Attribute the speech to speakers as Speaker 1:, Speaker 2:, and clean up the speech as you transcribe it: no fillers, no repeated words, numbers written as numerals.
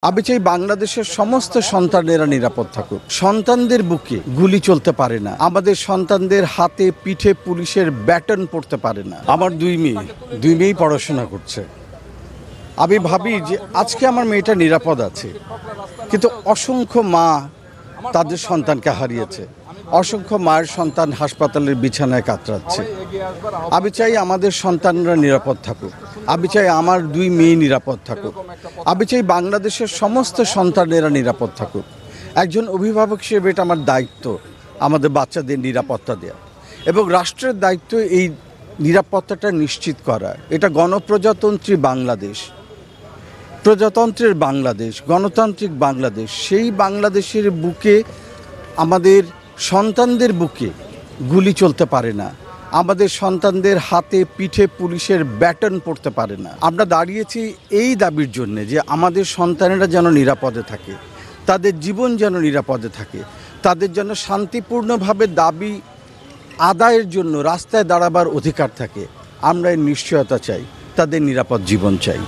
Speaker 1: আমি চাই বাংলাদেশের সমস্ত সন্তানেরা নিরাপদ থাকুক। সন্তানদের বুকে গুলি চলতে পারে না, আমাদের সন্তানদের হাতে পিঠে পুলিশের ব্যাটন পড়তে পারে না। আমার দুই মেয়েই পড়াশোনা করছে। আমি ভাবি যে আজকে আমার মেয়েটা নিরাপদ আছে, কিন্তু অসংখ্য মা তাদের সন্তানকে হারিয়েছে, অসংখ্য মায়ের সন্তান হাসপাতালের বিছানায় কাতরাচ্ছে। আমি চাই আমাদের সন্তানরা নিরাপদ থাকুক, আমি চাই আমার দুই মেয়ে নিরাপদ থাকুক, আমি চাই বাংলাদেশের সমস্ত সন্তানেরা নিরাপদ থাকুক। একজন অভিভাবক হিসেবে এটা আমার দায়িত্ব, আমাদের বাচ্চাদের নিরাপত্তা দেওয়া, এবং রাষ্ট্রের দায়িত্ব এই নিরাপত্তাটা নিশ্চিত করা। এটা গণপ্রজাতন্ত্রী বাংলাদেশ, প্রজাতন্ত্রের বাংলাদেশ, গণতান্ত্রিক বাংলাদেশ। সেই বাংলাদেশের বুকে আমাদের সন্তানদের বুকে গুলি চলতে পারে না, আমাদের সন্তানদের হাতে পিঠে পুলিশের ব্যাটন পড়তে পারে না। আমরা দাঁড়িয়েছি এই দাবির জন্যে যে আমাদের সন্তানেরা যেন নিরাপদে থাকে, তাদের জীবন যেন নিরাপদে থাকে, তাদের যেন শান্তিপূর্ণভাবে দাবি আদায়ের জন্য রাস্তায় দাঁড়াবার অধিকার থাকে। আমরা এর নিশ্চয়তা চাই, তাদের নিরাপদ জীবন চাই।